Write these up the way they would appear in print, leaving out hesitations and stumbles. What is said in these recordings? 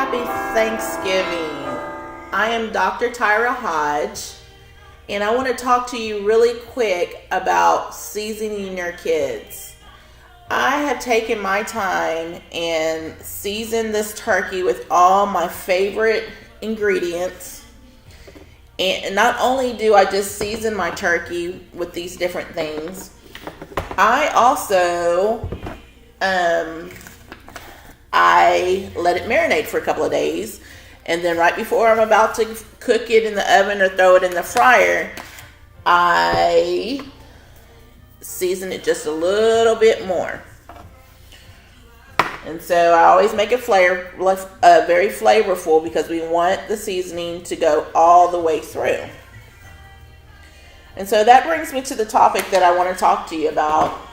Happy Thanksgiving. I am Dr. Tyra Hodge, and I want to talk to you really quick about seasoning your kids. I have taken my time and seasoned this turkey with all my favorite ingredients. And not only do I just season my turkey with these different things, I also I let it marinate for a couple of days, and then right before I'm about to cook it in the oven or throw it in the fryer, I season it just a little bit more. And so I always make it very flavorful because we want the seasoning to go all the way through. And so that brings me to the topic that I want to talk to you about.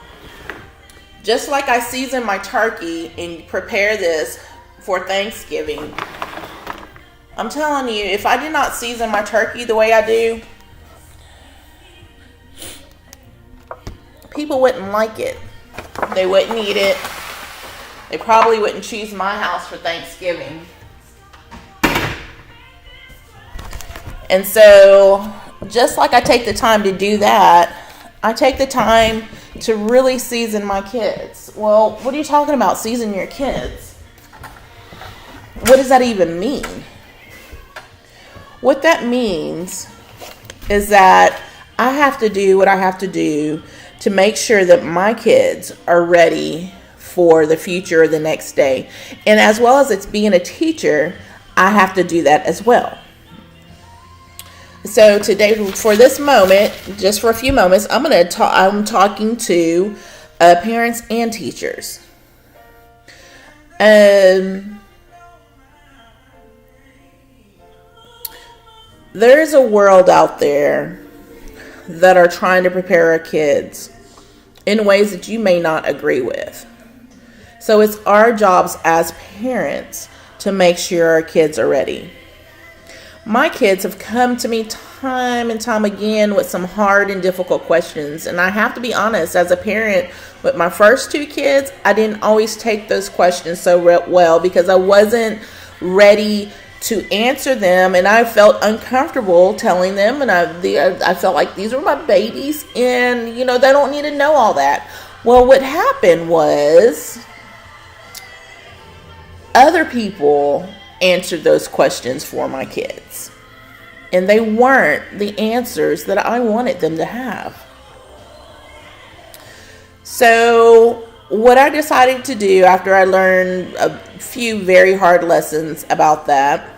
Just like I season my turkey and prepare this for Thanksgiving, I'm telling you, if I did not season my turkey the way I do, people wouldn't like it. They wouldn't eat it. They probably wouldn't choose my house for Thanksgiving. And so, just like I take the time to do that, I take the time to really season my kids. Well, what are you talking about, season your kids? What does that even mean? What that means is that I have to do what I have to do to make sure that my kids are ready for the future or the next day. And as well as it's being a teacher, I have to do that as well. So today, for this moment, just for a few moments, I'm talking to parents and teachers. There's a world out there that are trying to prepare our kids in ways that you may not agree with. So it's our jobs as parents to make sure our kids are ready. My kids have come to me time and time again with some hard and difficult questions. And I have to be honest, as a parent, with my first two kids, I didn't always take those questions so well because I wasn't ready to answer them. And I felt uncomfortable telling them. And I felt like these were my babies and, they don't need to know all that. Well, what happened was other people answered those questions for my kids, and they weren't the answers that I wanted them to have. So what I decided to do after I learned a few very hard lessons about that,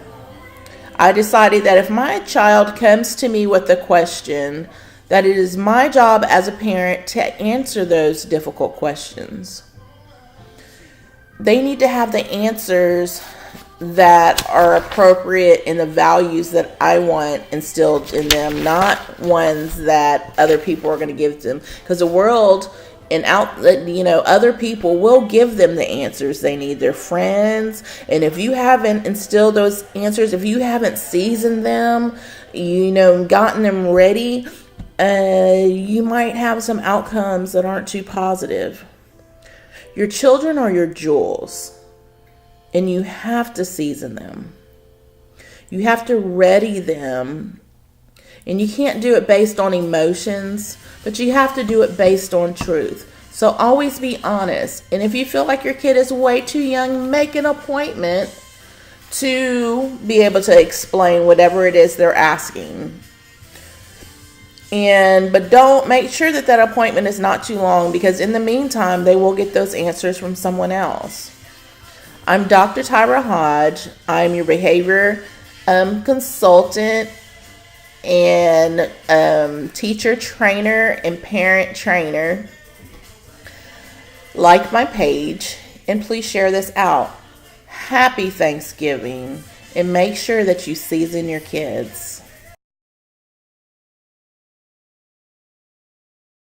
I decided that if my child comes to me with a question, that it is my job as a parent to answer those difficult questions. They need to have the answers that are appropriate in the values that I want instilled in them, not ones that other people are going to give them. Because the world and other people will give them the answers they need, their friends. And if you haven't instilled those answers, if you haven't seasoned them, gotten them ready, you might have some outcomes that aren't too positive. Your children are your jewels. And you have to season them. You have to ready them. And you can't do it based on emotions, but you have to do it based on truth. So always be honest. And if you feel like your kid is way too young, make an appointment to be able to explain whatever it is they're asking. But don't make sure that appointment is not too long, because in the meantime, they will get those answers from someone else. I'm Dr. Tyra Hodge. I'm your behavior consultant and teacher trainer and parent trainer. Like my page and please share this out. Happy Thanksgiving, and make sure that you season your kids.